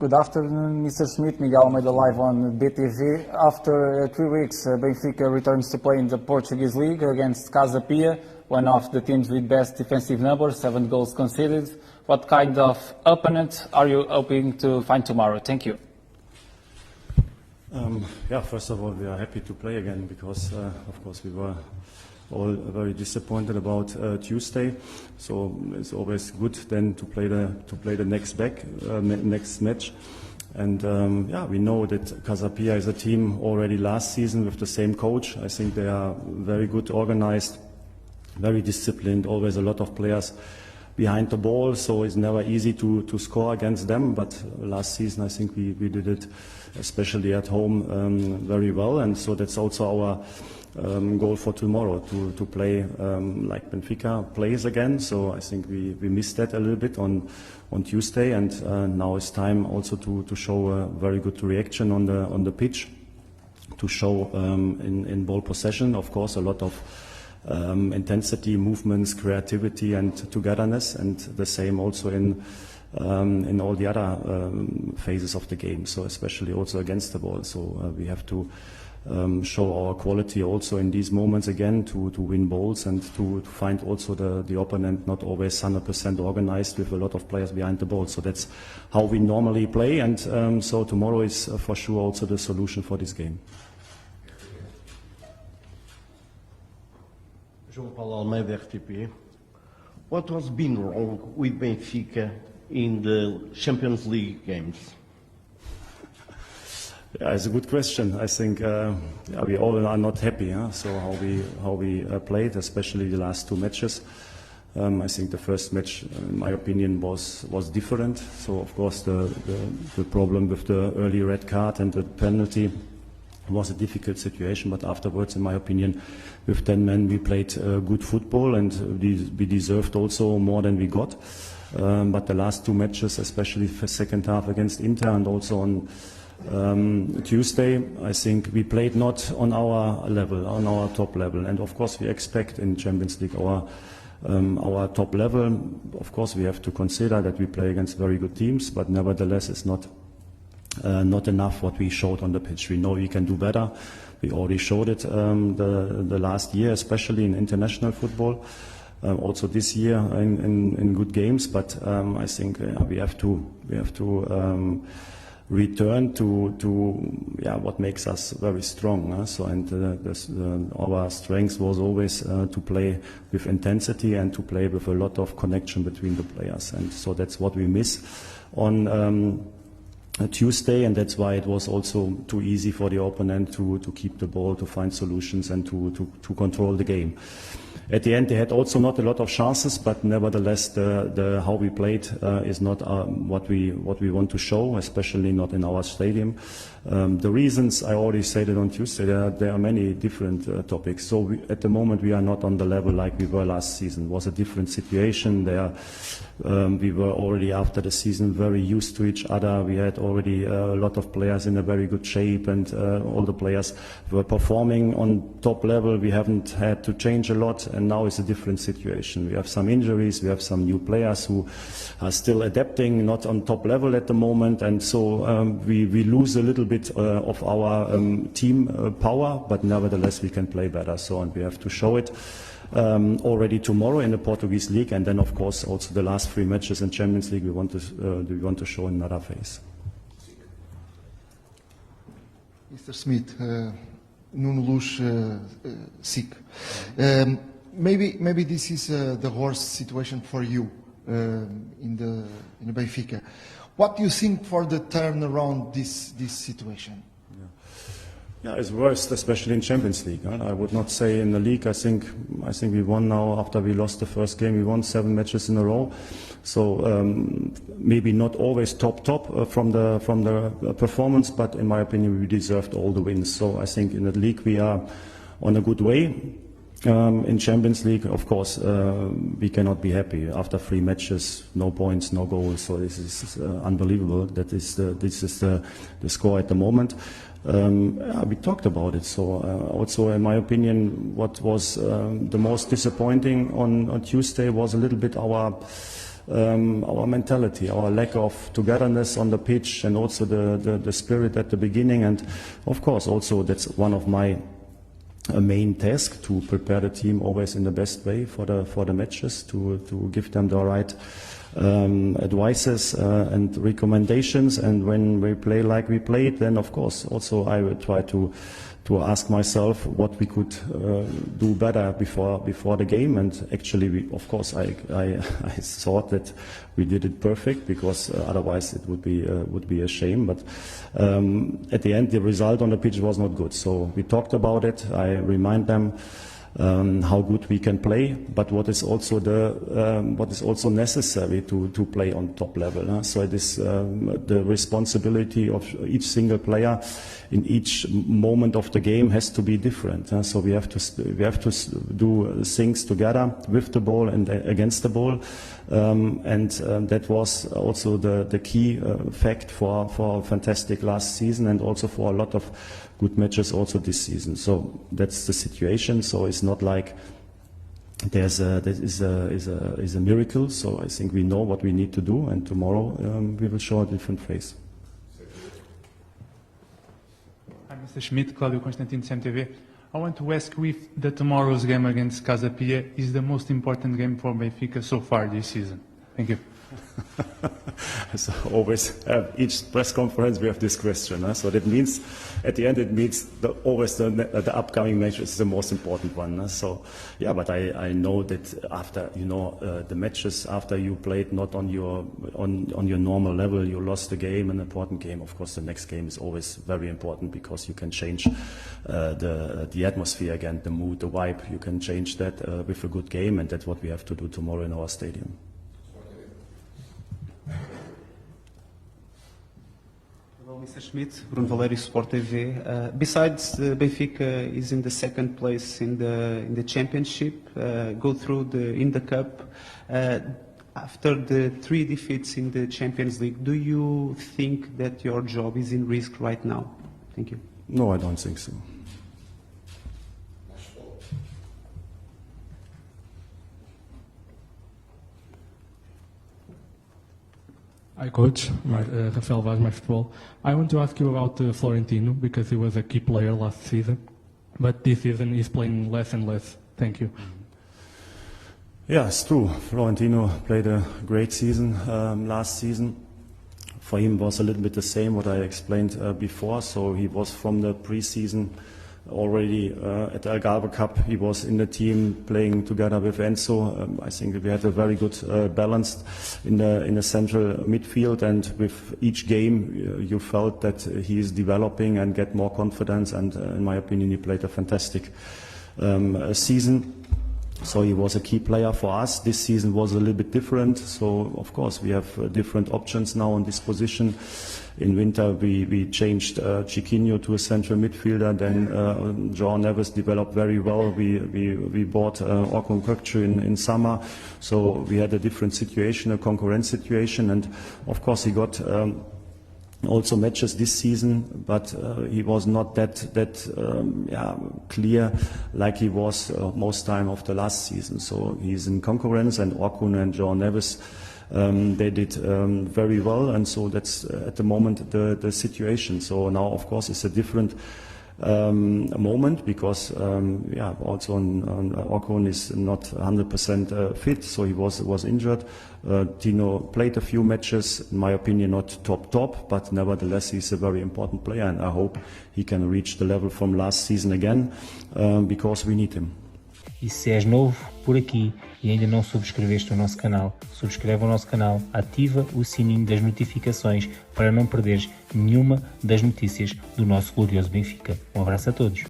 Good afternoon, Mr. Schmidt. Miguel Almeida live on BTV. After 3 weeks, Benfica returns to play in the Portuguese League against CASA PIA, one of the teams with best defensive numbers, 7 goals conceded. What kind of opponent are you hoping to find tomorrow? Thank you. First of all, we are happy to play again because, of course, we were all very disappointed about Tuesday. So it's always good then to play the next match. And we know that CASA PIA is a team already last season with the same coach. I think they are very good organized, very disciplined, always a lot of players behind the ball, so it's never easy to score against them. But last season I think we did it, especially at home, very well, and so that's also our goal for tomorrow, to play like Benfica plays again. So I think we missed that a little bit on Tuesday, and now it's time also to show a very good reaction on the pitch, to show in ball possession, of course, a lot of intensity, movements, creativity and togetherness, and the same also in all the other phases of the game, so especially also against the ball. So we have to show our quality also in these moments again, to win balls and to find also the opponent not always 100% organized with a lot of players behind the ball. So that's how we normally play, and so tomorrow is for sure also the solution for this game. João Paulo Almeida, RTP. What has been wrong with Benfica in the Champions League games? Yeah, it's a good question. I think we all are not happy. So how we played, especially the last 2 matches. I think the first match, in my opinion, was different. So of course the problem with the early red card and the penalty was a difficult situation, but afterwards, in my opinion, with 10 men we played good football, and we deserved also more than we got. But the last 2 matches, especially the second half against Inter and also on Tuesday, I think we played not on our level, on our top level. And of course we expect in Champions League our top level. Of course we have to consider that we play against very good teams, but nevertheless it's not enough what we showed on the pitch. We know we can do better. We already showed it the last year, especially in international football. Also this year in good games. But I think we have to return to what makes us very strong. So our strength was always to play with intensity and to play with a lot of connection between the players. And so that's what we miss on Tuesday, and that's why it was also too easy for the opponent to keep the ball, to find solutions and to control the game. At the end, they had also not a lot of chances, but nevertheless, the how we played is not what we want to show, especially not in our stadium. The reasons I already said it on Tuesday. There are many different topics. So at the moment, we are not on the level like we were last season. It was a different situation there. We were already after the season very used to each other. We had already a lot of players in a very good shape, and all the players were performing on top level. We haven't had to change a lot, and now it's a different situation. We have some injuries, we have some new players who are still adapting, not on top level at the moment, and so we lose a little bit of our team power, but nevertheless we can play better. So, and we have to show it already tomorrow in the Portuguese League, and then of course also the last 3 matches in Champions League we want to show another phase. Mr. Smith, Nuno Luz, sick. Maybe this is the worst situation for you in the Benfica. What do you think for the turnaround this situation? Yeah, it's worst, especially in Champions League. I would not say in the league. I think we won now after we lost the first game. We won 7 matches in a row. So maybe not always top from the performance, but in my opinion we deserved all the wins. So I think in the league we are on a good way. In Champions League, of course, we cannot be happy after 3 matches, no points, no goals. So this is unbelievable. This is the score at the moment. We talked about it. So also, in my opinion, what was the most disappointing on Tuesday was a little bit our our mentality, our lack of togetherness on the pitch, and also the spirit at the beginning. And of course, also that's one of my main task, to prepare the team always in the best way for the matches, to give them the right advices and recommendations. And when we play like we played, then of course also I will try to ask myself what we could do better before the game. And actually, of course, I thought that we did it perfect, because otherwise it would be a shame. But at the end, the result on the pitch was not good. So we talked about it. I remind them how good we can play, but what is also necessary to play on top level. So it is the responsibility of each single player in each moment of the game has to be different. So we have to do things together with the ball and against the ball, and that was also the key fact for a fantastic last season, and also for a lot of good matches also this season. So that's the situation. So it's not like there is a miracle. So I think we know what we need to do, and tomorrow we will show a different face. Hi, Mr. Schmidt, Claudio Constantino, CMTV. I want to ask you if tomorrow's game against CASA PIA is the most important game for Benfica so far this season. Thank you. So always each press conference we have this question. So that means, at the end, it means always the upcoming match is the most important one. So yeah, but I know that after the matches, after you played not on your normal level, you lost the game, an important game. Of course, the next game is always very important, because you can change the atmosphere again, the mood, the vibe. You can change that with a good game, and that's what we have to do tomorrow in our stadium. Hello, Mr. Schmidt, Bruno Valério, Sport TV. Besides, Benfica is in the second place in the championship. Go through in the cup. After the 3 defeats in the Champions League, do you think that your job is in risk right now? Thank you. No, I don't think so. Hi, Coach. Rafael Vaz, My Football. I want to ask you about Florentino, because he was a key player last season, but this season he's playing less and less. Thank you. Yeah, it's true. Florentino played a great season last season. For him was a little bit the same what I explained before. So he was from the pre-season already at the Algarve Cup. He was in the team playing together with Enzo. I think we had a very good balance in the central midfield, and with each game you felt that he is developing and get more confidence, and in my opinion he played a fantastic season. So he was a key player for us. This season was a little bit different. So of course we have different options now on this position. In winter we changed Chiquinho to a central midfielder. Then João Neves developed very well. We bought Orkun Kökçü in summer. So we had a different situation, a concurrent situation, and of course he got also matches this season, but he was not that clear like he was most time of the last season. So he's in concurrence, and Orkun and João Neves, they did very well, and so that's at the moment the situation. So now of course it's a different moment, because also Orkun is not 100% fit, so he was injured. Tino played a few matches, in my opinion not top, but nevertheless he's a very important player, and I hope he can reach the level from last season again, because we need him. E se és novo por aqui e ainda não subscreveste o nosso canal, subscreve o nosso canal, ativa o sininho das notificações para não perderes nenhuma das notícias do nosso glorioso Benfica. Um abraço a todos.